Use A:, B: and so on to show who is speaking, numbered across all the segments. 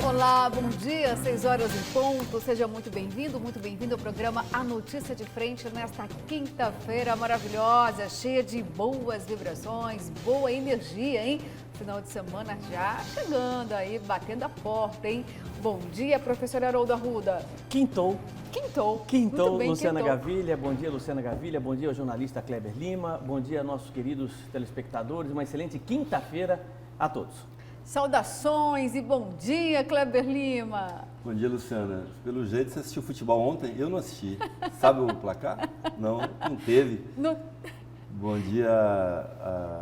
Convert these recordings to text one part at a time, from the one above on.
A: Olá, bom dia, 6 horas em ponto. Seja muito bem-vindo ao programa A Notícia de Frente nesta quinta-feira maravilhosa, cheia de boas vibrações, boa energia, hein? Final de semana já chegando aí, batendo a porta, hein? Bom dia, professora Haroldo Arruda.
B: Quintou,
A: Muito bem,
B: Luciana
A: quintou.
B: Gavilha. Bom dia, Luciana Gavilha. Bom dia ao jornalista Kleber Lima. Bom dia, nossos queridos telespectadores. Uma excelente quinta-feira a todos.
A: Saudações e bom dia, Kleber Lima.
C: Bom dia, Luciana. Pelo jeito, você assistiu futebol ontem? Eu não assisti. Sabe o placar? Não teve. Bom dia,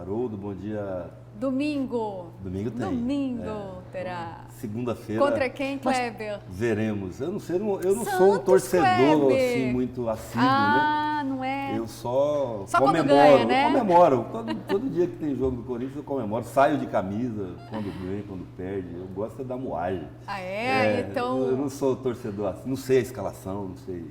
C: Haroldo. Bom dia.
A: Domingo.
C: Domingo tem.
A: Domingo terá.
C: Segunda-feira.
A: Contra quem, Kleber?
C: Veremos. Eu não sei, eu não sou um
A: Santos,
C: torcedor
A: Kleber.
C: assim muito assíduo, né?
A: Ah, não é?
C: Eu só
A: quando
C: comemoro.
A: ganha, né?
C: Eu comemoro. Todo dia que tem jogo do Corinthians, eu comemoro. Saio de camisa quando ganha, quando perde. Eu gosto da moagem.
A: Ah, é? Então...
C: Eu não sou torcedor assim. Não sei a escalação, não sei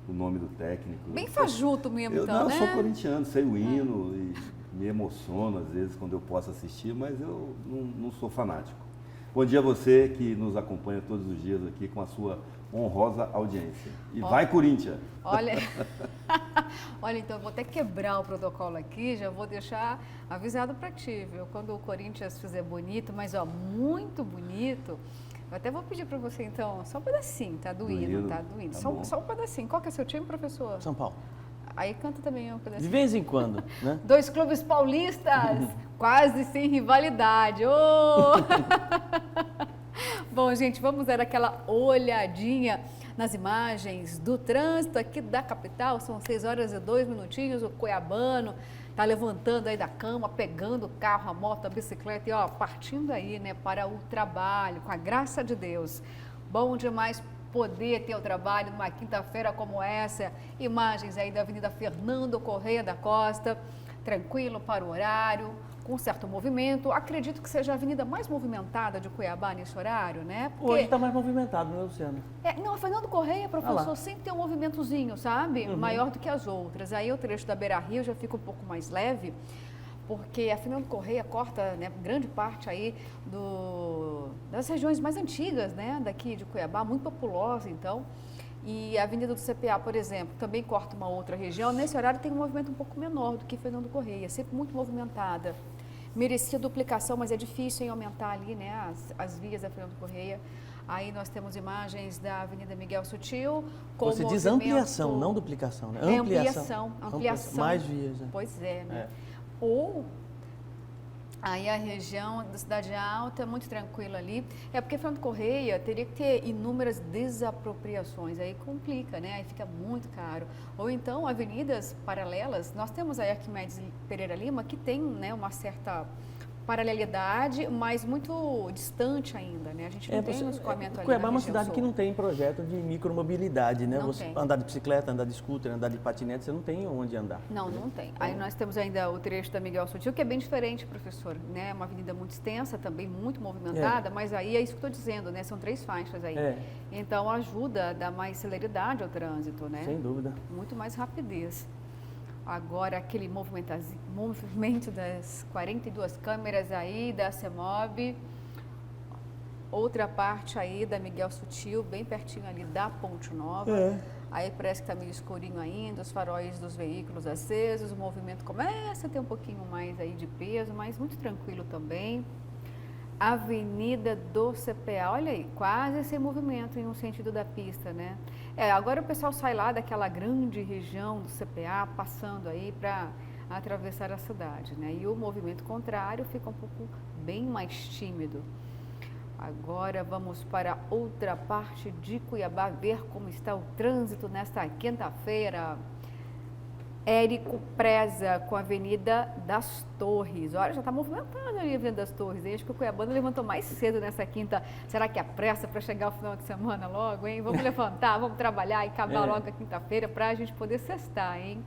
C: o nome do técnico.
A: Bem fajuto mesmo,
C: Eu
A: então, né?
C: sou corintiano, sei o hino e me emociono às vezes quando eu posso assistir, mas eu não sou fanático. Bom dia a você que nos acompanha todos os dias aqui com a sua honrosa audiência. E vai, Corinthians!
A: Olha, olha, então eu vou até quebrar o protocolo aqui, já vou deixar avisado para ti, viu? Quando o Corinthians fizer bonito, mas ó, muito bonito, eu até vou pedir para você então, só um pedacinho, tá? Do hino, tá? Do hino.
C: Tá
A: Só um pedacinho. Qual que é seu time, professor?
B: São Paulo.
A: Aí canta também um pedacinho.
B: De vez em quando, né?
A: Dois clubes paulistas, quase sem rivalidade. Oh! Bom, gente, vamos dar aquela olhadinha nas imagens do trânsito aqui da capital. São 6 horas e 2 minutinhos. O cuiabano está levantando aí da cama, pegando o carro, a moto, a bicicleta e ó, partindo aí, né, para o trabalho, com a graça de Deus. Bom demais poder ter o trabalho numa quinta-feira como essa. Imagens aí da Avenida Fernando Correia da Costa, tranquilo para o horário, com certo movimento. Acredito que seja a avenida mais movimentada de Cuiabá nesse horário, né? Porque...
B: Hoje está mais movimentado, né, Luciana?
A: Não, a Fernando Correia, professor,
B: lá.
A: sempre tem um movimentozinho, sabe? Maior do que as outras. Aí o trecho da Beira Rio já fica um pouco mais leve, porque a Fernando Correia corta, né, grande parte aí das regiões mais antigas, né, daqui de Cuiabá, muito populosa, então. E a Avenida do CPA, por exemplo, também corta uma outra região. Nesse horário tem um movimento um pouco menor do que Fernando Correia, sempre muito movimentada. Merecia duplicação, mas é difícil em aumentar ali, né, as vias da Fernando Correia. Aí nós temos imagens da Avenida Miguel Sutil. Com
B: Você diz ampliação, não duplicação, né?
A: Ampliação.
B: Mais vias, né?
A: Pois é, né? Ou aí a região da Cidade Alta é muito tranquila ali. É porque Fernando Correia teria que ter inúmeras desapropriações, aí complica, né? Aí fica muito caro. Ou então avenidas paralelas. Nós temos a Arquimedes Pereira Lima, que tem, né, uma certa paralelidade, mas muito distante ainda, né? A gente não tem um escoamento ali.
B: Cuiabá é uma
A: região
B: cidade
A: sul.
B: que não tem projeto de micromobilidade, né?
A: Não
B: Você
A: tem.
B: andar de bicicleta, andar de scooter, andar de patinete, você não tem onde andar.
A: Não, não tem. Aí nós temos ainda o trecho da Miguel Sutil, que é bem diferente, professor, né? É uma avenida muito extensa, também muito movimentada, mas aí é isso que eu estou dizendo, né? São 3 faixas aí. Então ajuda a dar mais celeridade ao trânsito, né?
B: Sem dúvida.
A: Muito mais rapidez. Agora, aquele movimento das 42 câmeras aí da CEMOB, outra parte aí da Miguel Sutil, bem pertinho ali da Ponte Nova. Aí parece que está meio escurinho ainda, os faróis dos veículos acesos, o movimento começa a ter um pouquinho mais aí de peso, mas muito tranquilo também. Avenida do CPA, olha aí, quase sem movimento em um sentido da pista, né? Agora o pessoal sai lá daquela grande região do CPA, passando aí para atravessar a cidade, né? E o movimento contrário fica um pouco bem mais tímido. Agora vamos para outra parte de Cuiabá, ver como está o trânsito nesta quinta-feira. Érico Preza com a Avenida das Torres. Olha, já está movimentando ali a Avenida das Torres. Acho que o Cuiabano levantou mais cedo nessa quinta. Será que é pressa para chegar ao final de semana logo, hein? Vamos levantar, vamos trabalhar e acabar logo a quinta-feira para a gente poder sextar, hein?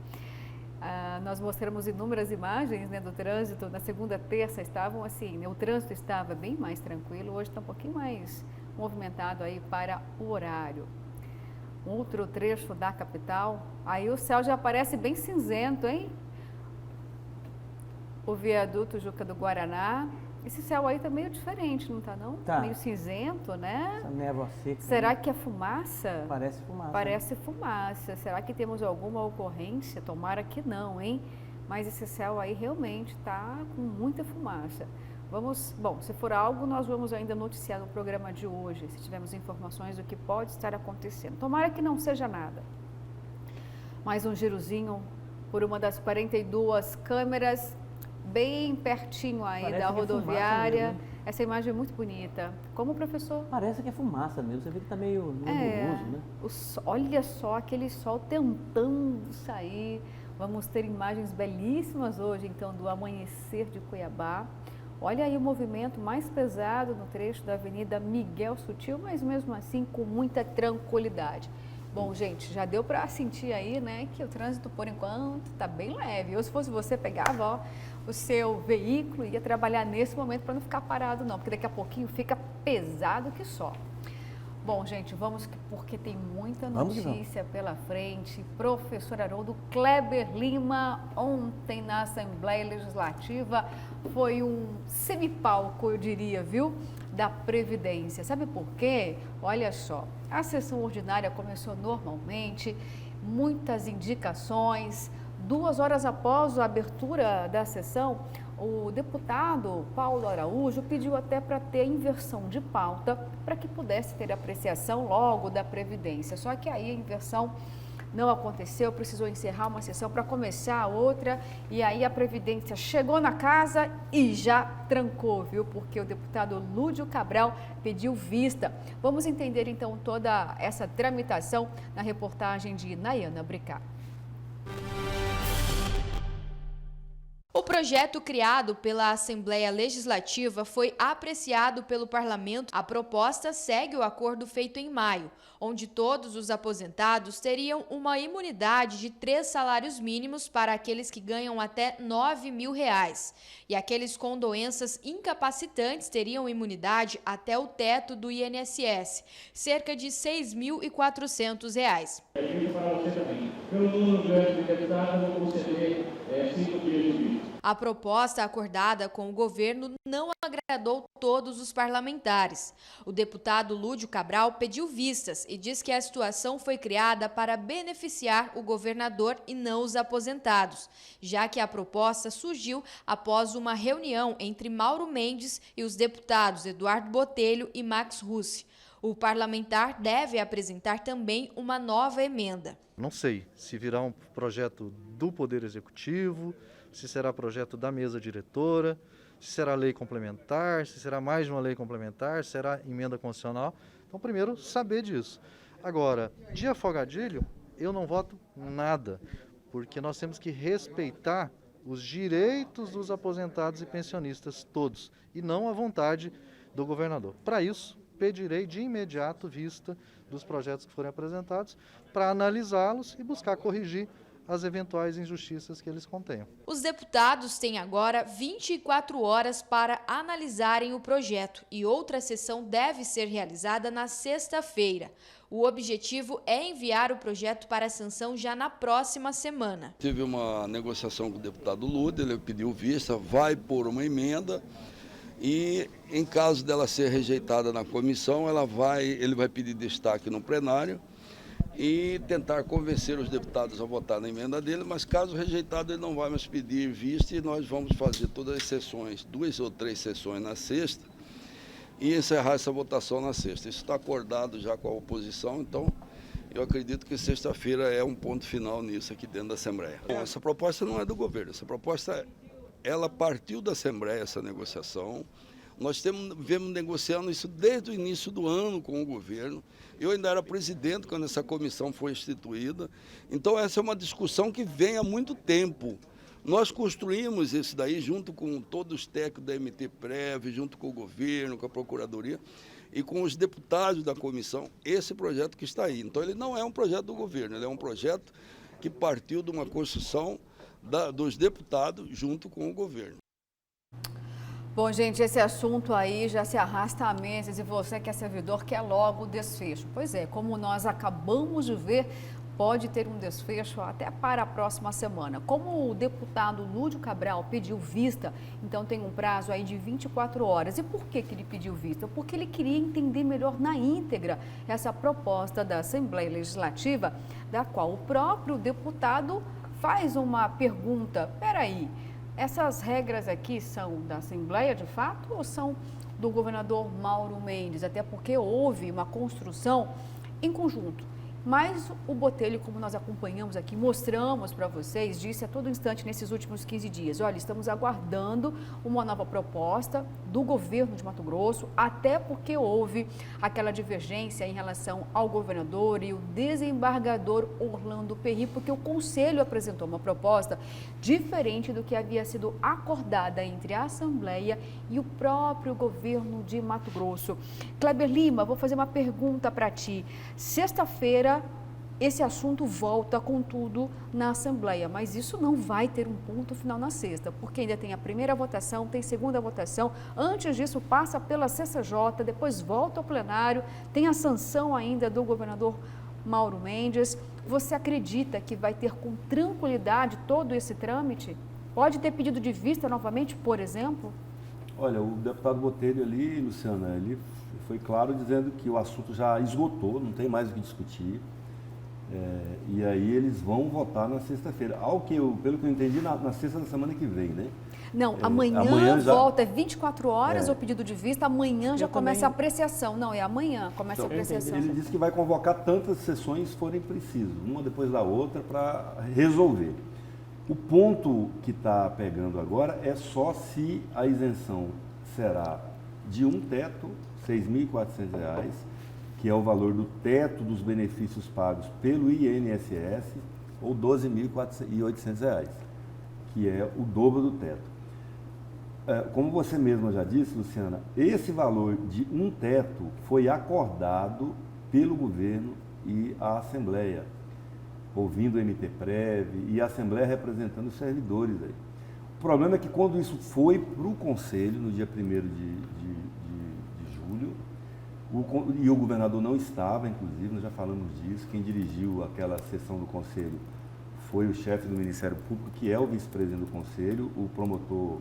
A: Nós mostramos inúmeras imagens, né, do trânsito. Na segunda, terça estavam assim, né, o trânsito estava bem mais tranquilo. Hoje está um pouquinho mais movimentado aí para o horário. Outro trecho da capital, aí o céu já aparece bem cinzento, hein? O viaduto Juca do Guaraná, Esse céu aí tá meio diferente, não tá não?
B: Tá.
A: Meio cinzento, né?
B: Essa névoa seca.
A: Será
B: aí,
A: que é fumaça?
B: parece fumaça.
A: Parece fumaça. Será que temos alguma ocorrência? Tomara que não, hein? Mas esse céu aí realmente tá com muita fumaça. Bom, se for algo, nós vamos ainda noticiar no programa de hoje, se tivermos informações do que pode estar acontecendo. Tomara que não seja nada. Mais um girozinho por uma das 42 câmeras, bem pertinho aí
B: Parece
A: da
B: que é
A: rodoviária.
B: fumaça mesmo, né?
A: Essa imagem é muito bonita. Como, professor?
B: Parece que é fumaça mesmo, você vê que tá meio nebuloso, né?
A: Olha só aquele sol tentando sair. Vamos ter imagens belíssimas hoje, então, do amanhecer de Cuiabá. Olha aí o movimento mais pesado no trecho da Avenida Miguel Sutil, mas mesmo assim com muita tranquilidade. Bom, gente, já deu para sentir aí, né, que o trânsito, por enquanto, está bem leve. Ou se fosse você, pegava, ó, o seu veículo e ia trabalhar nesse momento para não ficar parado, não, porque daqui a pouquinho fica pesado que só. Bom, gente, vamos porque tem muita notícia pela frente. Professor Haroldo, Kleber Lima, ontem na Assembleia Legislativa foi um semipalco, eu diria, viu, da Previdência. Sabe por quê? Olha só, a sessão ordinária começou normalmente, muitas indicações. 2 horas após a abertura da sessão, o deputado Paulo Araújo pediu até para ter inversão de pauta para que pudesse ter apreciação logo da Previdência. Só que aí a inversão não aconteceu, precisou encerrar uma sessão para começar outra e aí a Previdência chegou na casa e já trancou, viu? Porque o deputado Lúdio Cabral pediu vista. Vamos entender então toda essa tramitação na reportagem de Nayana Bricá.
D: O projeto criado pela Assembleia Legislativa foi apreciado pelo Parlamento. A proposta segue o acordo feito em maio, onde todos os aposentados teriam uma imunidade de 3 salários mínimos para aqueles que ganham até R$9 mil. E aqueles com doenças incapacitantes teriam imunidade até o teto do INSS, cerca de R$ 6.400.
E: Eu para você também. Pelo número grande de deputados, eu vou conceder 5 dias de vídeo.
D: A proposta acordada com o governo não agradou todos os parlamentares. O deputado Lúdio Cabral pediu vistas e diz que a situação foi criada para beneficiar o governador e não os aposentados, já que a proposta surgiu após uma reunião entre Mauro Mendes e os deputados Eduardo Botelho e Max Russi. O parlamentar deve apresentar também uma nova emenda.
F: Não sei se virá um projeto do Poder Executivo, se será projeto da mesa diretora, se será lei complementar, se será mais de uma lei complementar, se será emenda constitucional. Então, primeiro, saber disso. Agora, de afogadilho, eu não voto nada, porque nós temos que respeitar os direitos dos aposentados e pensionistas todos, e não a vontade do governador. Para isso, pedirei de imediato vista dos projetos que forem apresentados para analisá-los e buscar corrigir as eventuais injustiças que eles contenham.
D: Os deputados têm agora 24 horas para analisarem o projeto e outra sessão deve ser realizada na sexta-feira. O objetivo é enviar o projeto para a sanção já na próxima semana.
G: Tive uma negociação com o deputado Lúdio, ele pediu vista, vai pôr uma emenda e, em caso dela ser rejeitada na comissão, ele vai pedir destaque no plenário e tentar convencer os deputados a votar na emenda dele, mas caso rejeitado ele não vai mais pedir vista e nós vamos fazer todas as sessões, 2 ou 3 sessões na sexta e encerrar essa votação na sexta. Isso está acordado já com a oposição, então eu acredito que sexta-feira é um ponto final nisso aqui dentro da Assembleia. Essa proposta não é do governo, essa proposta ela partiu da Assembleia, essa negociação. Nós viemos negociando isso desde o início do ano com o governo. Eu ainda era presidente quando essa comissão foi instituída. Então essa é uma discussão que vem há muito tempo. Nós construímos isso daí junto com todos os técnicos da MT-Prev, junto com o governo, com a Procuradoria e com os deputados da comissão, esse projeto que está aí. Então ele não é um projeto do governo, ele é um projeto que partiu de uma construção dos deputados junto com o governo.
A: Bom, gente, esse assunto aí já se arrasta há meses e você que é servidor quer logo o desfecho. Pois é, como nós acabamos de ver, pode ter um desfecho até para a próxima semana. Como o deputado Lúdio Cabral pediu vista, então tem um prazo aí de 24 horas. E por que ele pediu vista? Porque ele queria entender melhor na íntegra essa proposta da Assembleia Legislativa, da qual o próprio deputado faz uma pergunta. Peraí, essas regras aqui são da Assembleia de fato ou são do governador Mauro Mendes? Até porque houve uma construção em conjunto. Mas o Botelho, como nós acompanhamos aqui, mostramos para vocês, disse a todo instante nesses últimos 15 dias, olha, estamos aguardando uma nova proposta do governo de Mato Grosso, até porque houve aquela divergência em relação ao governador e o desembargador Orlando Perry, porque o Conselho apresentou uma proposta diferente do que havia sido acordada entre a Assembleia e o próprio governo de Mato Grosso. Kleber Lima, vou fazer uma pergunta para ti. Sexta-feira, esse assunto volta, contudo, na Assembleia, mas isso não vai ter um ponto final na sexta, porque ainda tem a primeira votação, tem segunda votação, antes disso passa pela CCJ, depois volta ao plenário, tem a sanção ainda do governador Mauro Mendes. Você acredita que vai ter com tranquilidade todo esse trâmite? Pode ter pedido de vista novamente, por exemplo?
C: Olha, o deputado Botelho ali, Luciana, ele foi claro dizendo que o assunto já esgotou, não tem mais o que discutir. E aí eles vão votar na sexta-feira. Pelo que eu entendi, na sexta da semana que vem, né?
A: Não, amanhã
C: já...
A: volta, é 24 horas o pedido de vista, amanhã já começa a apreciação. Não, é amanhã começa a apreciação.
C: Ele disse que vai convocar tantas sessões forem precisas, uma depois da outra, para resolver. O ponto que está pegando agora é só se a isenção será de um teto, R$ 6.400, que é o valor do teto dos benefícios pagos pelo INSS, ou R$ 12.800, que é o dobro do teto. Como você mesma já disse, Luciana, esse valor de um teto foi acordado pelo governo e a Assembleia, ouvindo o MTPrev e a Assembleia representando os servidores aí. O problema é que quando isso foi para o Conselho, no dia 1º de julho, e o governador não estava, inclusive, nós já falamos disso, quem dirigiu aquela sessão do Conselho foi o chefe do Ministério Público, que é o vice-presidente do Conselho, o promotor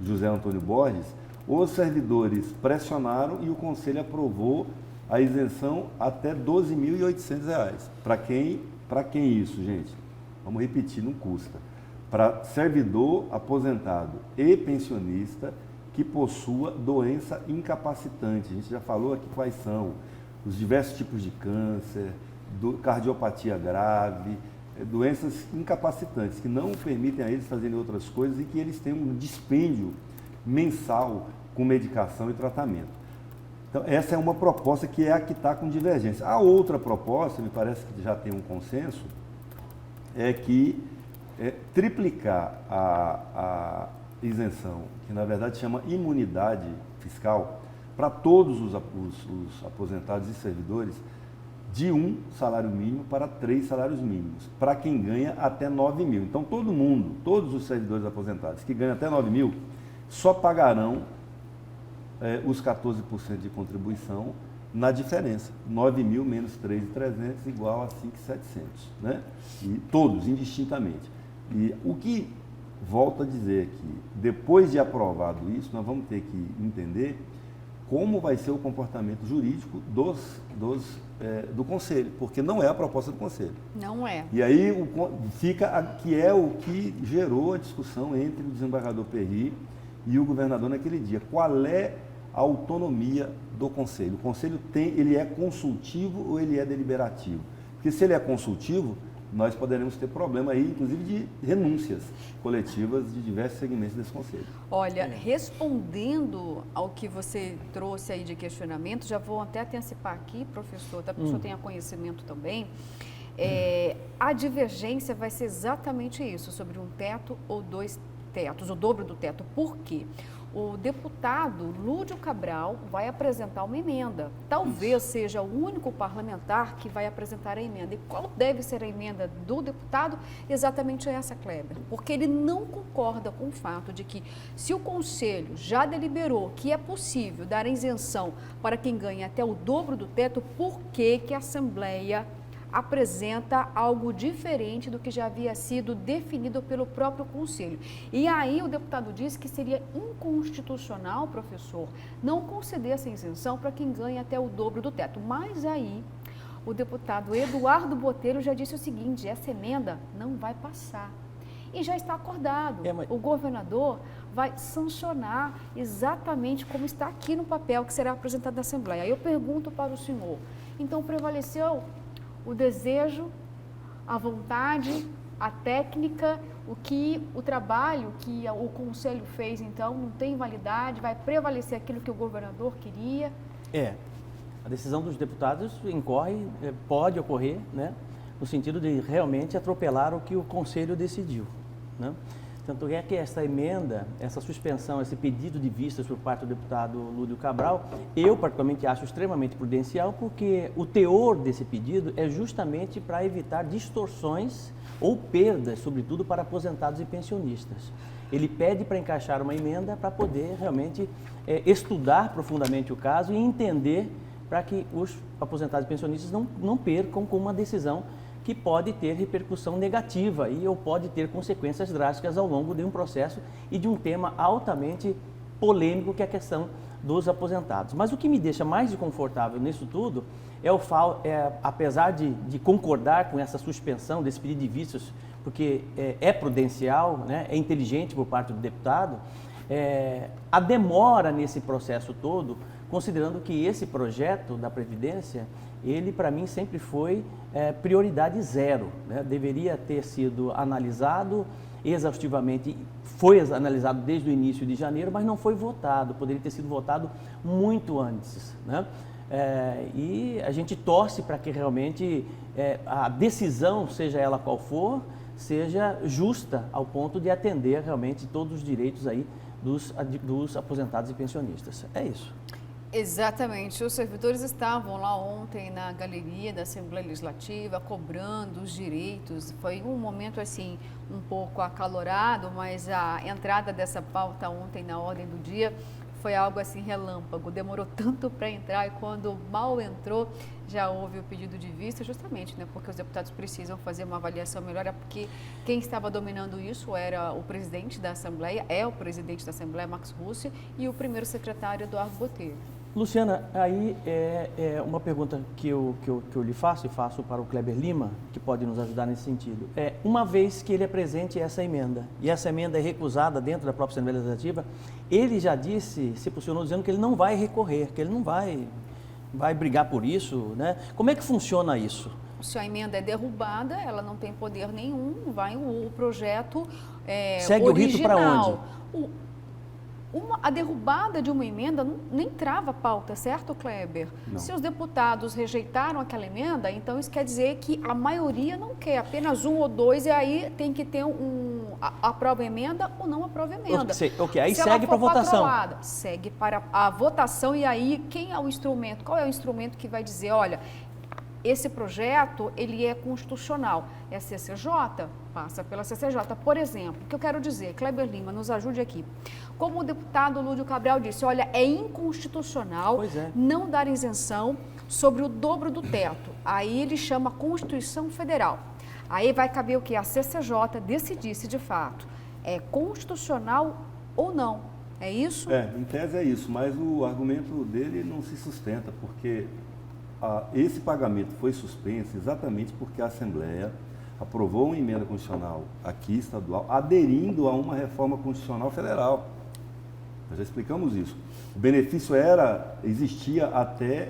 C: José Antônio Borges. Os servidores pressionaram e o Conselho aprovou a isenção até R$ 12.800. Para quem isso, gente? Vamos repetir, não custa. Para servidor aposentado e pensionista que possua doença incapacitante. A gente já falou aqui quais são os diversos tipos de câncer, cardiopatia grave, doenças incapacitantes, que não permitem a eles fazerem outras coisas e que eles têm um dispêndio mensal com medicação e tratamento. Então, essa é uma proposta que é a que está com divergência. A outra proposta, me parece que já tem um consenso, é que triplicar a isenção, que na verdade chama imunidade fiscal, para todos os aposentados e servidores, de um salário mínimo para 3 salários mínimos, para quem ganha até 9 mil. Então, todos os servidores aposentados que ganham até 9 mil, só pagarão os 14% de contribuição na diferença. 9 mil menos 3.300 igual a 5.700, né? E todos, indistintamente. E o que volto a dizer que, depois de aprovado isso, nós vamos ter que entender como vai ser o comportamento jurídico do Conselho, porque não é a proposta do Conselho.
A: Não é.
C: E aí que é o que gerou a discussão entre o desembargador Perry e o governador naquele dia. Qual é a autonomia do Conselho? O Conselho ele é consultivo ou ele é deliberativo? Porque se ele é consultivo, nós poderemos ter problema aí, inclusive, de renúncias coletivas de diversos segmentos desse Conselho.
A: Olha, respondendo ao que você trouxe aí de questionamento, já vou até antecipar aqui, professor, até porque o senhor tenha conhecimento também, a divergência vai ser exatamente isso, sobre um teto ou 2 tetos, o dobro do teto. Por quê? O deputado Lúdio Cabral vai apresentar uma emenda. Talvez seja o único parlamentar que vai apresentar a emenda. E qual deve ser a emenda do deputado? Exatamente essa, Kleber. Porque ele não concorda com o fato de que, se o Conselho já deliberou que é possível dar isenção para quem ganha até o dobro do teto, por que a Assembleia apresenta algo diferente do que já havia sido definido pelo próprio Conselho. E aí o deputado disse que seria inconstitucional, professor, não conceder essa isenção para quem ganha até o dobro do teto. Mas aí o deputado Eduardo Botelho já disse o seguinte: essa emenda não vai passar. E já está acordado. O governador vai sancionar exatamente como está aqui no papel que será apresentado na Assembleia. Aí eu pergunto para o senhor, então prevaleceu o desejo, a vontade, a técnica, o trabalho que o Conselho fez, então, não tem validade, vai prevalecer aquilo que o governador queria?
B: A decisão dos deputados pode ocorrer, né, no sentido de realmente atropelar o que o Conselho decidiu, né? Tanto é que essa emenda, essa suspensão, esse pedido de vistas por parte do deputado Lúdio Cabral, eu particularmente acho extremamente prudencial, porque o teor desse pedido é justamente para evitar distorções ou perdas, sobretudo para aposentados e pensionistas. Ele pede para encaixar uma emenda para poder realmente estudar profundamente o caso e entender para que os aposentados e pensionistas não percam com uma decisão que pode ter repercussão negativa ou pode ter consequências drásticas ao longo de um processo e de um tema altamente polêmico, que é a questão dos aposentados. Mas o que me deixa mais desconfortável nisso tudo apesar de concordar com essa suspensão desse pedido de vistas, porque é prudencial, né, é inteligente por parte do deputado, a demora nesse processo todo, considerando que esse projeto da Previdência, ele para mim sempre foi prioridade zero, né? Deveria ter sido analisado exaustivamente, foi analisado desde o início de janeiro, mas não foi votado, poderia ter sido votado muito antes, né? E a gente torce para que realmente a decisão, seja ela qual for, seja justa ao ponto de atender realmente todos os direitos aí dos aposentados e pensionistas. É isso.
A: Exatamente. Os servidores estavam lá ontem na galeria da Assembleia Legislativa cobrando os direitos. Foi um momento assim um pouco acalorado, mas a entrada dessa pauta ontem na ordem do dia foi algo assim relâmpago. Demorou tanto para entrar e quando mal entrou já houve o pedido de vista, justamente, né, porque os deputados precisam fazer uma avaliação melhor, porque quem estava dominando isso era o presidente da Assembleia, o presidente da Assembleia, Max Russi, e o primeiro secretário, Eduardo Botelho.
B: Luciana, aí é uma pergunta que eu lhe faço e faço para o Kleber Lima, que pode nos ajudar nesse sentido. Uma vez que ele apresente essa emenda, e essa emenda é recusada dentro da própria Assembleia Legislativa, ele já se posicionou dizendo que ele não vai recorrer, que ele não vai brigar por isso, né? Como é que funciona isso?
A: Se a emenda é derrubada, ela não tem poder nenhum, vai o projeto
B: segue
A: original.
B: O rito para onde?
A: A derrubada de uma emenda nem trava a pauta, certo, Kleber?
C: Não.
A: Se os deputados rejeitaram aquela emenda, então isso quer dizer que a maioria não quer, apenas um ou dois, e aí tem que ter aprova a emenda ou não aprova a emenda.
B: Ok, aí
A: Se
B: segue para a votação.
A: Segue para a votação, e aí quem é o instrumento? Qual é o instrumento que vai dizer, olha, esse projeto, ele é constitucional. É a CCJ? Passa pela CCJ. Por exemplo, o que eu quero dizer, Kleber Lima, nos ajude aqui. Como o deputado Lúdio Cabral disse, olha, é inconstitucional não dar isenção sobre o dobro do teto. Aí ele chama Constituição Federal. Aí vai caber o quê? A CCJ decidir se de fato é constitucional ou não. É isso?
C: Em tese é isso, mas o argumento dele não se sustenta, porque esse pagamento foi suspenso exatamente porque a Assembleia aprovou uma emenda constitucional aqui, estadual, aderindo a uma reforma constitucional federal. Nós já explicamos isso. O benefício existia até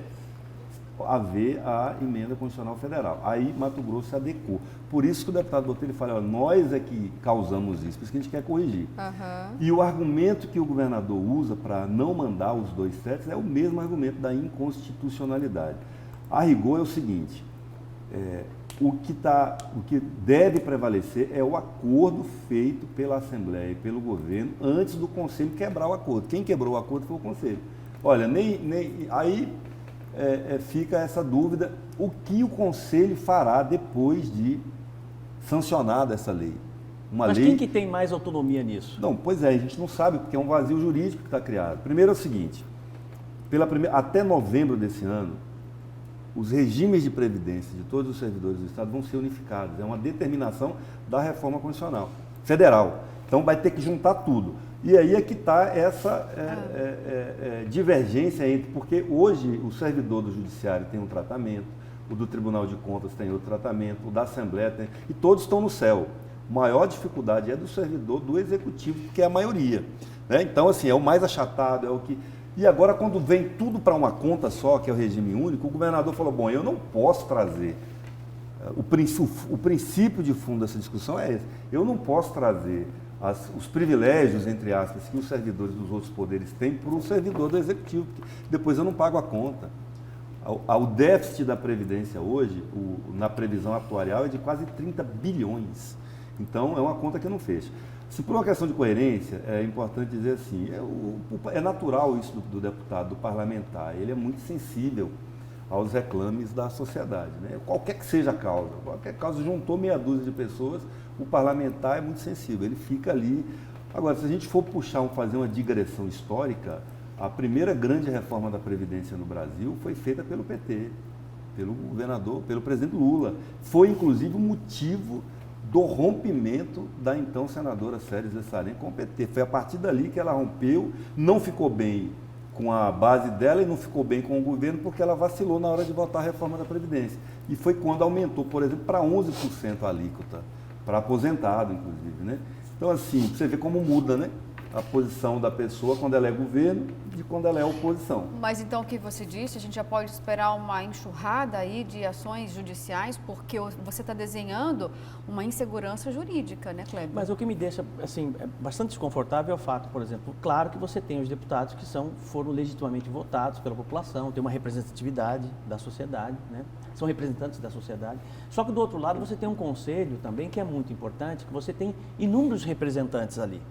C: haver a emenda constitucional federal. Aí Mato Grosso se adequou. Por isso que o deputado Botelho fala, nós é que causamos isso, por isso que a gente quer corrigir. E o argumento que o governador usa para não mandar os 2 tetos é o mesmo argumento da inconstitucionalidade. A rigor é o seguinte, o que deve prevalecer é o acordo feito pela Assembleia e pelo governo antes do Conselho quebrar o acordo. Quem quebrou o acordo foi o Conselho. Olha, aí fica essa dúvida, o que o Conselho fará depois de sancionada essa lei?
B: Mas quem que tem mais autonomia nisso?
C: Não, pois a gente não sabe, porque é um vazio jurídico que está criado. Primeiro é o seguinte, até novembro desse ano, os regimes de previdência de todos os servidores do Estado vão ser unificados. É uma determinação da reforma constitucional federal. Então vai ter que juntar tudo. E aí é que está essa divergência entre, porque hoje o servidor do Judiciário tem um tratamento, o do Tribunal de Contas tem outro tratamento, o da Assembleia tem, e todos estão no céu. A maior dificuldade é do servidor do Executivo, que é a maioria. Né? Então, assim, é o mais achatado, é o que... E agora, quando vem tudo para uma conta só, que é o regime único, o governador falou, bom, eu não posso trazer... O princípio de fundo dessa discussão é esse. Eu não posso trazer os privilégios, entre aspas, que os servidores dos outros poderes têm para o servidor do Executivo, porque depois eu não pago a conta. O déficit da Previdência hoje, na previsão atuarial, é de quase 30 bilhões. Então, é uma conta que não fecha. Se por uma questão de coerência, é importante dizer assim, é natural isso do deputado, do parlamentar, ele é muito sensível aos reclames da sociedade. Né? Qualquer que seja a causa, qualquer causa, juntou meia dúzia de pessoas, o parlamentar é muito sensível, ele fica ali. Agora, se a gente for fazer uma digressão histórica, a primeira grande reforma da Previdência no Brasil foi feita pelo PT, pelo governador, pelo presidente Lula. Foi, inclusive, o motivo do rompimento da então senadora Séries Lessarem com o PT. Foi a partir dali que ela rompeu, não ficou bem com a base dela e não ficou bem com o governo porque ela vacilou na hora de votar a reforma da Previdência. E foi quando aumentou, por exemplo, para 11% a alíquota, para aposentado, inclusive. Né? Então, assim, você vê como muda, né? A posição da pessoa quando ela é governo e quando ela é oposição.
A: Mas então o que você disse, a gente já pode esperar uma enxurrada aí de ações judiciais, porque você está desenhando uma insegurança jurídica, né, Kleber?
B: Mas o que me deixa assim, bastante desconfortável é o fato, por exemplo, claro que você tem os deputados que foram legitimamente votados pela população, tem uma representatividade da sociedade, né? São representantes da sociedade. Só que do outro lado você tem um conselho também que é muito importante, que você tem inúmeros representantes ali.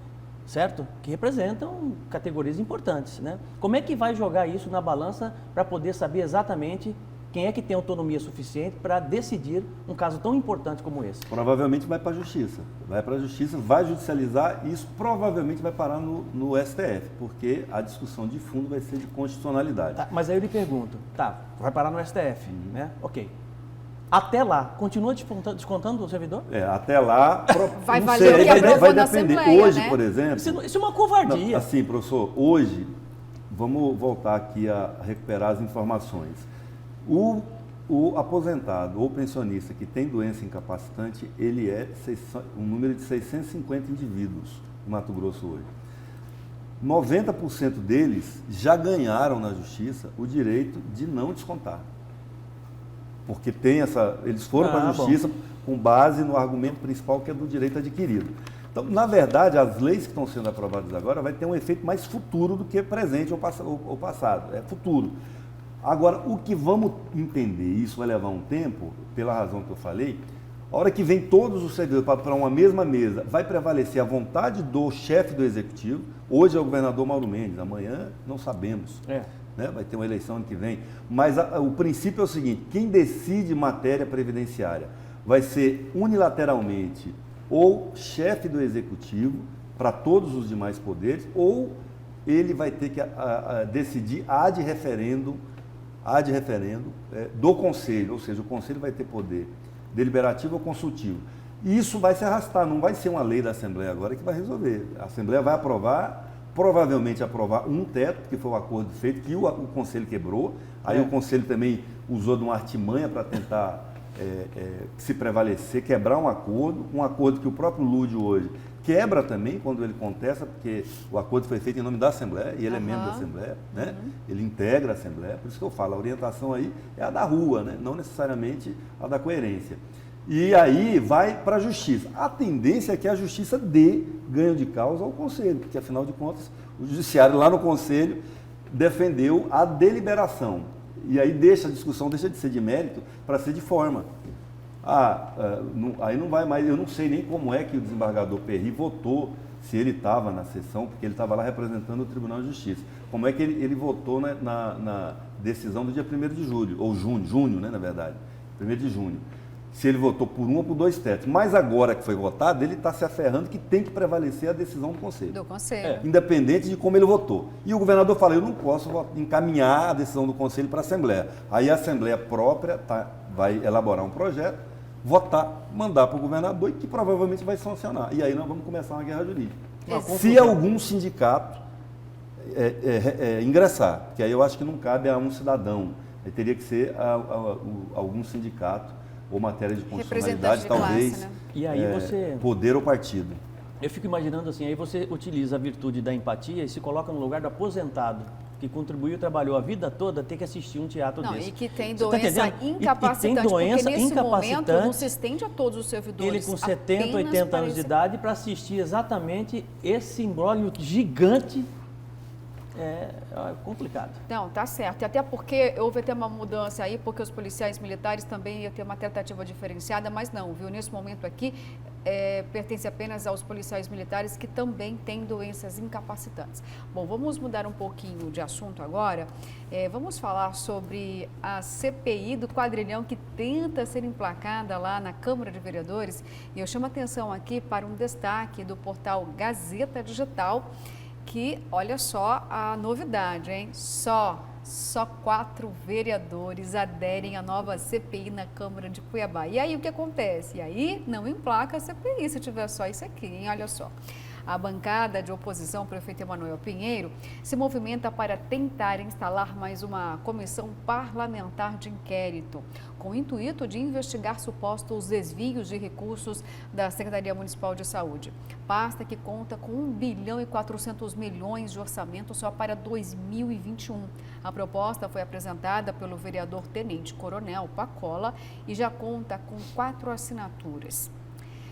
B: Certo? Que representam categorias importantes, né? Como é que vai jogar isso na balança para poder saber exatamente quem é que tem autonomia suficiente para decidir um caso tão importante como esse?
C: Provavelmente vai para a Justiça. Vai para a Justiça, vai judicializar e isso provavelmente vai parar no STF, porque a discussão de fundo vai ser de constitucionalidade.
B: Tá, mas aí eu lhe pergunto, vai parar no STF, né? Ok. Até lá, continua descontando o servidor?
C: Até lá...
A: Vai valer o que aprovou na Assembleia,
C: hoje,
A: né?
C: por exemplo...
B: Isso é uma covardia.
C: Não, assim, professor, hoje, vamos voltar aqui a recuperar as informações. O aposentado ou pensionista que tem doença incapacitante, ele é um número de 650 indivíduos no Mato Grosso hoje. 90% deles já ganharam na Justiça o direito de não descontar. Porque eles foram para a Justiça com base no argumento principal que é do direito adquirido. Então, na verdade, as leis que estão sendo aprovadas agora vai ter um efeito mais futuro do que presente ou passado. É futuro. Agora, o que vamos entender, isso vai levar um tempo, pela razão que eu falei, a hora que vem todos os servidores para uma mesma mesa, vai prevalecer a vontade do chefe do Executivo. Hoje é o governador Mauro Mendes, amanhã não sabemos. Né? Vai ter uma eleição ano que vem, mas o princípio é o seguinte, quem decide matéria previdenciária vai ser unilateralmente ou chefe do Executivo para todos os demais poderes, ou ele vai ter que decidir ad referendo do Conselho, ou seja, o Conselho vai ter poder deliberativo ou consultivo. E isso vai se arrastar, não vai ser uma lei da Assembleia agora que vai resolver. A Assembleia vai provavelmente aprovar um teto, que foi o acordo feito, que o Conselho quebrou. Aí o Conselho também usou de uma artimanha para tentar se prevalecer, quebrar um acordo que o próprio Lúdio hoje quebra também quando ele contesta, porque o acordo foi feito em nome da Assembleia, e ele é membro da Assembleia, né? Ele integra a Assembleia, por isso que eu falo, a orientação aí é a da rua, né? Não necessariamente a da coerência. E aí vai para a Justiça. A tendência é que a Justiça dê ganho de causa ao Conselho, porque, afinal de contas, o Judiciário lá no Conselho defendeu a deliberação. E aí a discussão deixa de ser de mérito para ser de forma. Aí não vai mais, eu não sei nem como é que o desembargador Perry votou, se ele estava na sessão, porque ele estava lá representando o Tribunal de Justiça. Como é que ele votou na decisão do dia 1º de julho, ou junho, né, na verdade, 1º de junho. se ele votou por um ou por 2 tetos. Mas agora que foi votado, ele está se aferrando que tem que prevalecer a decisão do Conselho.
A: Do Conselho.
C: Independente de como ele votou. E o governador fala, eu não posso encaminhar a decisão do Conselho para a Assembleia. Aí a Assembleia própria vai elaborar um projeto, votar, mandar para o governador e que provavelmente vai sancionar. E aí nós vamos começar uma guerra jurídica. Se algum sindicato ingressar, que aí eu acho que não cabe a um cidadão, aí teria que ser algum sindicato ou matéria de constitucionalidade, talvez,
A: classe, né?
B: E aí você...
C: poder ou partido.
B: Eu fico imaginando assim, aí você utiliza a virtude da empatia e se coloca no lugar do aposentado, que contribuiu e trabalhou a vida toda, ter que assistir um teatro desse.
A: E que tem
B: Você tá
A: doença
B: entendendo?
A: incapacitante,
B: E tem doença
A: porque nesse momento
B: incapacitante,
A: não se estende a todos os servidores.
B: ele com 70, 80 anos de idade, para assistir exatamente esse imbróglio gigante, é complicado.
A: Não, tá certo. E até porque houve até uma mudança aí, porque os policiais militares também iam ter uma tratativa diferenciada, mas não, viu? Nesse momento aqui, pertence apenas aos policiais militares que também têm doenças incapacitantes. Bom, vamos mudar um pouquinho de assunto agora. Vamos falar sobre a CPI do quadrilhão que tenta ser emplacada lá na Câmara de Vereadores. E eu chamo a atenção aqui para um destaque do portal Gazeta Digital, que, olha só a novidade, hein? Só 4 vereadores aderem à nova CPI na Câmara de Cuiabá. E aí o que acontece? E aí não emplaca a CPI se tiver só isso aqui, hein? Olha só. A bancada de oposição, o prefeito Emanuel Pinheiro, se movimenta para tentar instalar mais uma comissão parlamentar de inquérito, com o intuito de investigar supostos desvios de recursos da Secretaria Municipal de Saúde. Pasta que conta com 1 bilhão e 400 milhões de orçamento só para 2021. A proposta foi apresentada pelo vereador Tenente Coronel Pacola e já conta com 4 assinaturas.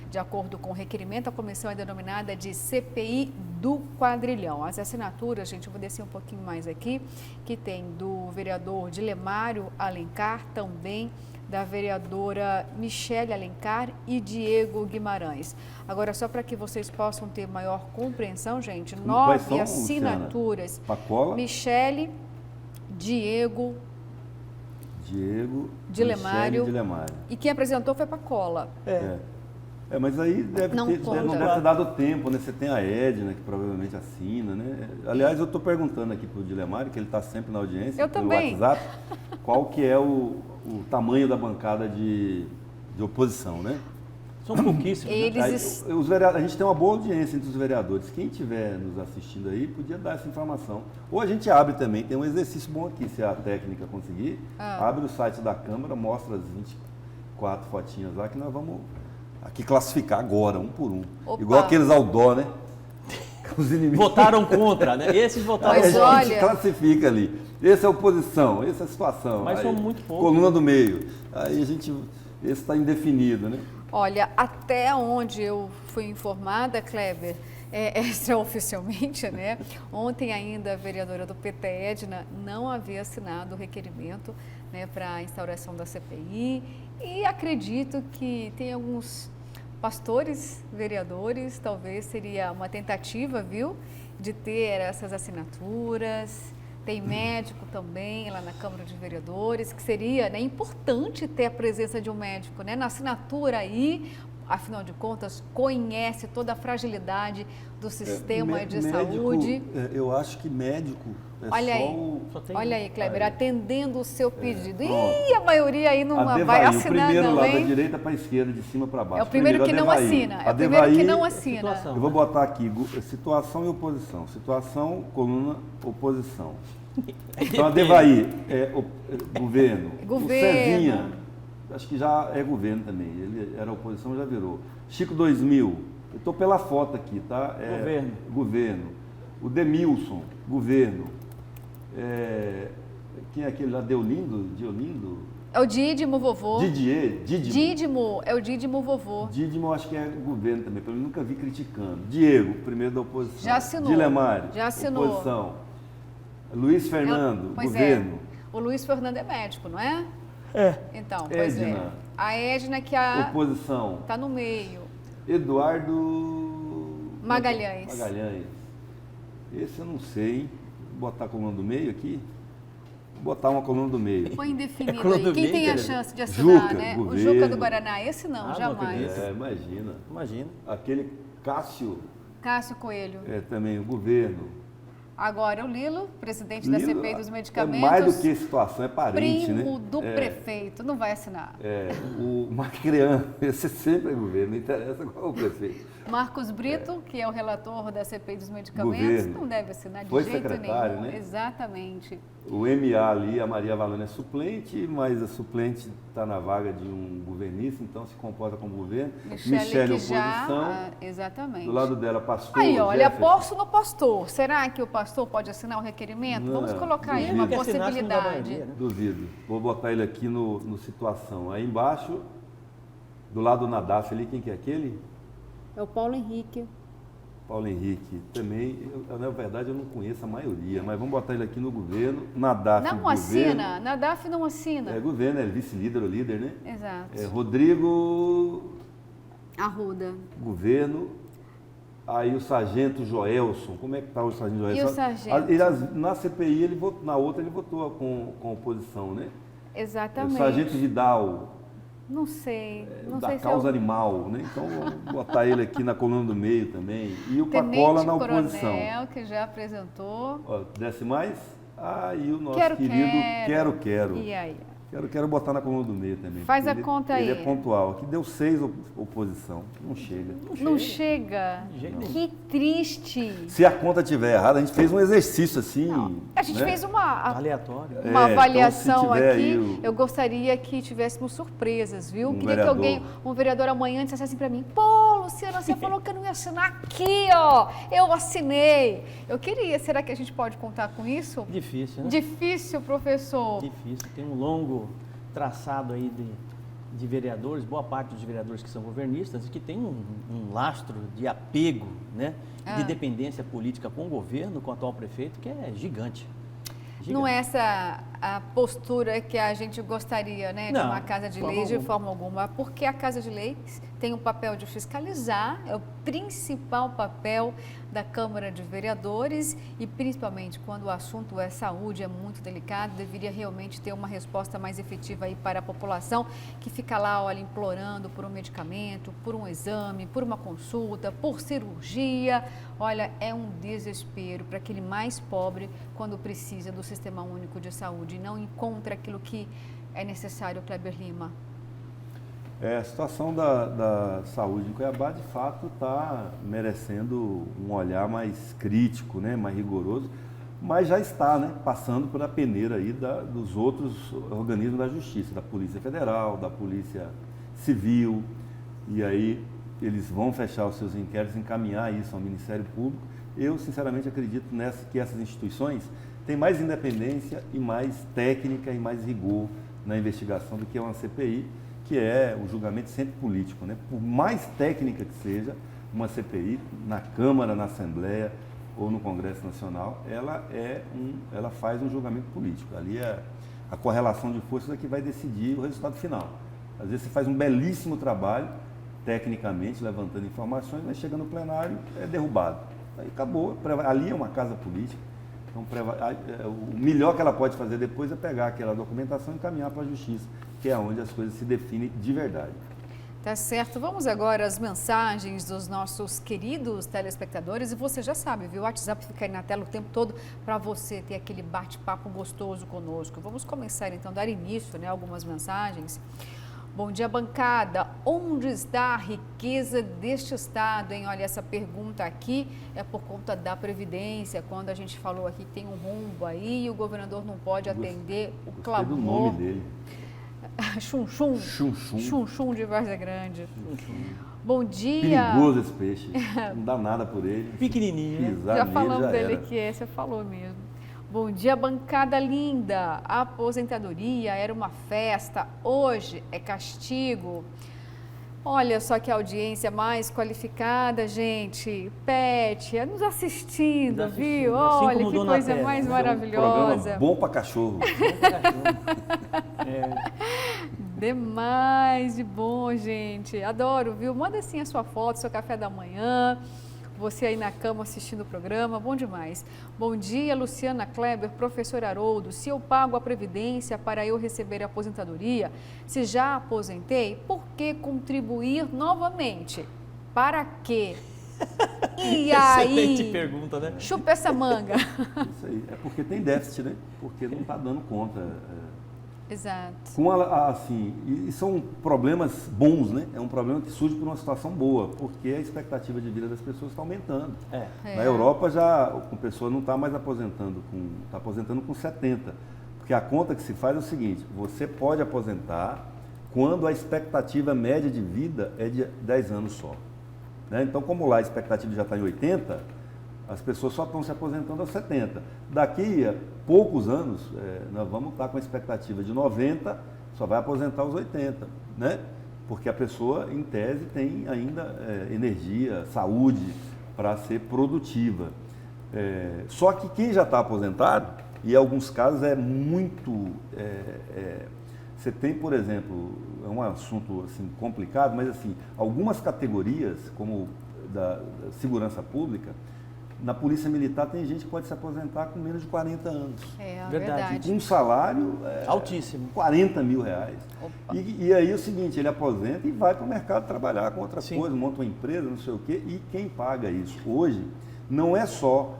A: De acordo com o requerimento, a comissão é denominada de CPI do Quadrilhão. As assinaturas, gente, eu vou descer um pouquinho mais aqui, que tem do vereador Dilemário Alencar, também da vereadora Michele Alencar e Diego Guimarães. Agora, só para que vocês possam ter maior compreensão, gente, 9 assinaturas.
C: Pacola,
A: Michele, Diego, Dilemário. E quem apresentou foi Pacola.
C: Mas aí não deve ter dado tempo, né? Você tem a Edna, que provavelmente assina, né? Aliás, eu estou perguntando aqui para o Dilemário, que ele está sempre na audiência, pelo WhatsApp, qual que é o tamanho da bancada de oposição, né?
B: São pouquíssimos.
C: A gente tem uma boa audiência entre os vereadores. Quem estiver nos assistindo aí, podia dar essa informação. Ou a gente abre também, tem um exercício bom aqui, se a técnica conseguir, abre o site da Câmara, mostra as 24 fotinhas lá, que nós vamos aqui classificar agora, um por um.
A: Opa.
C: Igual aqueles outdoor, né? Os inimigos
B: votaram contra, né? Esses votaram
C: contra.
A: Mas
C: A gente classifica ali. Essa é a oposição, essa é a situação.
B: Mas
C: aí,
B: são muito poucos.
C: Coluna do meio. Aí esse está indefinido, né?
A: Olha, até onde eu fui informada, Kleber, extraoficialmente, né? Ontem ainda a vereadora do PT, Edna, não havia assinado o requerimento, né, para a instauração da CPI, e acredito que tem alguns pastores, vereadores, talvez seria uma tentativa, viu, de ter essas assinaturas. Tem médico também lá na Câmara de Vereadores, que seria, né, importante ter a presença de um médico, né, na assinatura aí, afinal de contas, conhece toda a fragilidade do sistema de saúde.
C: Eu acho que médico
A: olha
C: só
A: aí,
C: o...
A: olha aí, Kleber, atendendo o seu pedido. E a maioria aí não vai assinar,
C: o primeiro
A: não,
C: lá
A: hein?
C: da direita para a esquerda, de cima para baixo.
A: É o primeiro que não assina. É o primeiro que não assina.
C: Eu vou botar aqui, situação e oposição. Situação, coluna, oposição. Então, a Devaí governo.
A: Governo.
C: O Cezinha, acho que já é governo também. Ele era oposição, já virou. Chico 2000, eu estou pela foto aqui, tá? Governo. O Demilson, governo. Quem é aquele lá? Diolindo?
A: É o Dídimo, vovô.
C: Dídimo.
A: É o Dídimo, vovô.
C: Dídimo, acho que é governo também, pelo menos nunca vi criticando. Diego, primeiro da oposição.
A: Já assinou.
C: Dilemário,
A: já assinou.
C: Oposição. Luiz Fernando, governo.
A: O Luiz Fernando é médico, não é? Então, pois
C: Edna.
A: A Edna, que a...
C: Oposição.
A: Está no meio.
C: Eduardo...
A: Magalhães.
C: Esse eu não sei. Vou botar a coluna do meio aqui. botar uma coluna do meio.
A: Põe indefinido
B: É coluna
A: aí.
B: do
A: Quem
B: meio,
A: tem a
B: querido.
A: chance de assinar,
C: Juca,
A: né?
C: governo.
A: O Juca do Guaraná. Esse não,
B: não
A: jamais.
B: acredito.
C: Imagina.
B: Imagina.
C: Aquele Cássio,
A: Cássio Coelho.
C: também o governo.
A: Agora o Lilo, presidente da
C: Lilo
A: CPI dos
C: é
A: medicamentos.
C: mais do que situação, é parente,
A: primo
C: né?
A: do prefeito. Não vai assinar.
C: O Macrian, esse sempre é governo, não interessa qual é o prefeito.
A: Marcos Brito, que é o relator da CPI dos medicamentos,
C: Governo.
A: não deve assinar de
C: Foi
A: jeito
C: secretário,
A: nenhum.
C: né?
A: Exatamente.
C: O MA ali, a Maria Valana é suplente, mas a suplente está na vaga de um governista, então se comporta como governo. Michele
A: que já,
C: oposição.
A: exatamente.
C: Do lado dela, pastor.
A: Aí, olha,
C: Jefferson.
A: aposto no pastor. Será que o pastor pode assinar o requerimento?
C: Não,
A: Vamos colocar aí
C: duvido.
A: uma
B: Que assinasse não dá
A: possibilidade.
B: maioria, né?
C: Duvido. Vou botar ele aqui no situação. Aí embaixo, do lado do Nadaf ali, quem que é aquele?
A: É o Paulo Henrique.
C: Paulo Henrique. Também, na verdade, eu não conheço a maioria, mas vamos botar ele aqui no governo. Nadaf,
A: Não
C: governo.
A: assina. Nadaf não assina.
C: É governo, é vice-líder ou líder, né?
A: Exato.
C: Rodrigo,
A: Arruda.
C: governo. Aí o sargento Joelson, como é que está o sargento Joelson?
A: E o sargento?
C: Na CPI, ele votou, na outra ele votou com oposição, né?
A: Exatamente.
C: O sargento Vidal,
A: Não sei. Não
C: da
A: sei se
C: causa
A: é o
C: animal, né? Então vamos botar ele aqui na coluna do meio também. E o
A: Tenente
C: Pacola na oposição.
A: Coronel, que já apresentou.
C: Ó, desce mais? E o nosso
A: Quero.
C: querido Quero.
A: E aí?
C: Quero botar na coluna do meio também.
A: Faz
C: porque
A: a conta
C: Ele
A: aí.
C: é pontual. Aqui deu 6 oposição. Não chega.
A: Não chega.
B: De jeito nenhum.
A: Que triste.
C: Se a conta estiver errada, a gente fez um exercício assim.
A: A gente
C: né?
A: fez uma
B: Aleatório.
A: uma
C: então,
A: avaliação
C: se tiver
A: aqui.
C: aí o-
A: Eu gostaria que tivéssemos surpresas, viu? Queria
C: vereador.
A: que alguém, um vereador amanhã dissesse assim pra mim: pô, Luciana, você falou que eu não ia assinar aqui, ó. Eu assinei. Eu queria. Será que a gente pode contar com isso?
B: Difícil, né?
A: Difícil, professor.
B: Difícil. Tem um longo traçado aí de vereadores, boa parte dos vereadores que são governistas, e que tem um lastro de apego, né? De dependência política com o governo, com o atual prefeito, que é gigante.
A: Não é essa a postura que a gente gostaria, né, de
B: Não,
A: uma Casa de
B: de forma
A: Leis de
B: alguma.
A: forma alguma, porque a Casa de Leis tem o papel de fiscalizar, é o principal papel da Câmara de Vereadores e principalmente quando o assunto é saúde, é muito delicado, deveria realmente ter uma resposta mais efetiva aí para a população que fica lá, olha, implorando por um medicamento, por um exame, por uma consulta, por cirurgia. Olha, é um desespero para aquele mais pobre quando precisa do Sistema Único de Saúde e não encontra aquilo que é necessário, Kleber Lima.
C: A situação da saúde em Cuiabá, de fato, está merecendo um olhar mais crítico, né, mais rigoroso, mas já está, né, passando por a peneira aí dos outros organismos da Justiça, da Polícia Federal, da Polícia Civil, e aí eles vão fechar os seus inquéritos, encaminhar isso ao Ministério Público. Eu, sinceramente, acredito que essas instituições têm mais independência e mais técnica e mais rigor na investigação do que uma CPI, que é o julgamento sempre político, né? Por mais técnica que seja, uma CPI, na Câmara, na Assembleia ou no Congresso Nacional, ela faz um julgamento político. Ali a correlação de forças é que vai decidir o resultado final. Às vezes você faz um belíssimo trabalho, tecnicamente, levantando informações, mas chega no plenário, é derrubado. Aí acabou, ali é uma casa política. Então, o melhor que ela pode fazer depois é pegar aquela documentação e encaminhar para a Justiça, que é onde as coisas se definem de verdade.
A: Tá certo. Vamos agora às mensagens dos nossos queridos telespectadores. E você já sabe, viu? O WhatsApp fica aí na tela o tempo todo para você ter aquele bate-papo gostoso conosco. Vamos começar então, dar início, né? Algumas mensagens. Bom dia, bancada. Onde está a riqueza deste Estado, hein? Olha, essa pergunta aqui é por conta da Previdência. Quando a gente falou aqui que tem um rombo aí e o governador não pode atender o clamor.
C: Do nome dele.
A: Chum-chum.
C: Chum-chum.
A: Chum-chum de Várzea Grande. Bom dia.
C: Perigoso esse peixe. Não dá nada por ele.
B: Pequenininho, né?
C: Pisar
A: Já
C: nele,
A: falamos dele
C: era.
A: aqui, você falou mesmo. Bom dia, bancada linda. A aposentadoria era uma festa, hoje é castigo. Olha só que audiência mais qualificada, gente. Pet, é nos assistindo, viu?
B: assim
A: Olha
B: como
A: que
B: Dona
A: coisa
B: Tese.
A: mais
C: É um
A: maravilhosa.
C: programa bom para cachorro.
A: Demais de bom, gente. Adoro, viu? Manda assim a sua foto, seu café da manhã. Você aí na cama assistindo o programa, bom demais. Bom dia, Luciana Kleber, professor Haroldo. Se eu pago a Previdência para eu receber a aposentadoria, se já aposentei, por que contribuir novamente? Para quê? E aí?
B: Excelente pergunta, né?
A: Chupa essa manga.
C: Isso aí. É porque tem déficit, né? Porque não está dando conta.
A: Exato.
C: Assim, e são problemas bons, né? É um problema que surge por uma situação boa, porque a expectativa de vida das pessoas está aumentando. Na Europa já a pessoa não está mais aposentando está aposentando com 70. Porque a conta que se faz é o seguinte, você pode aposentar quando a expectativa média de vida é de 10 anos só. Né? Então, como lá a expectativa já está em 80, as pessoas só estão se aposentando aos 70. Daqui a poucos anos, nós vamos estar com a expectativa de 90, só vai aposentar aos 80, né? Porque a pessoa, em tese, tem ainda energia, saúde para ser produtiva. Só que quem já está aposentado, e em alguns casos é muito... você tem, por exemplo, é um assunto assim, complicado, mas assim, algumas categorias, como da segurança pública, na Polícia Militar tem gente que pode se aposentar com menos de 40 anos.
A: Verdade.
C: Com um salário
B: altíssimo,
C: 40 mil reais. E aí é o seguinte, ele aposenta e vai para o mercado trabalhar com outra coisa, monta uma empresa, não sei o quê, e quem paga isso hoje não é só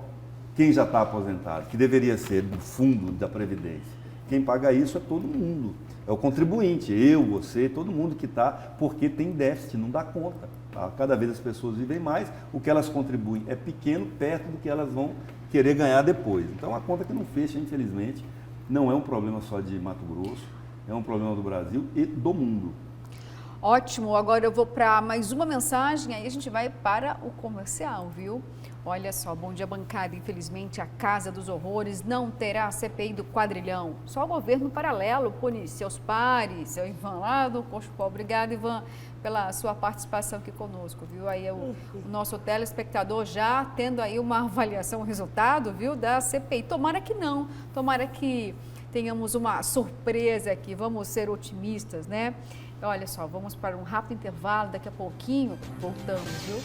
C: quem já está aposentado, que deveria ser do fundo da Previdência. Quem paga isso é todo mundo, é o contribuinte, eu, você, todo mundo que está, porque tem déficit, não dá conta. Cada vez as pessoas vivem mais, o que elas contribuem é pequeno, perto do que elas vão querer ganhar depois. Então a conta que não fecha, infelizmente, não é um problema só de Mato Grosso, é um problema do Brasil e do mundo.
A: Ótimo, agora eu vou para mais uma mensagem, aí a gente vai para o comercial, viu? Olha só, bom dia bancada, infelizmente a Casa dos Horrores não terá a CPI do quadrilhão. Só o governo paralelo pune seus pares, seu Ivan lá do Cochupó. Obrigada, Ivan, pela sua participação aqui conosco, viu? Aí o nosso telespectador já tendo aí uma avaliação, um resultado, viu, da CPI. Tomara que não, tomara que tenhamos uma surpresa aqui, vamos ser otimistas, né? Olha só, vamos para um rápido intervalo, daqui a pouquinho voltamos, viu?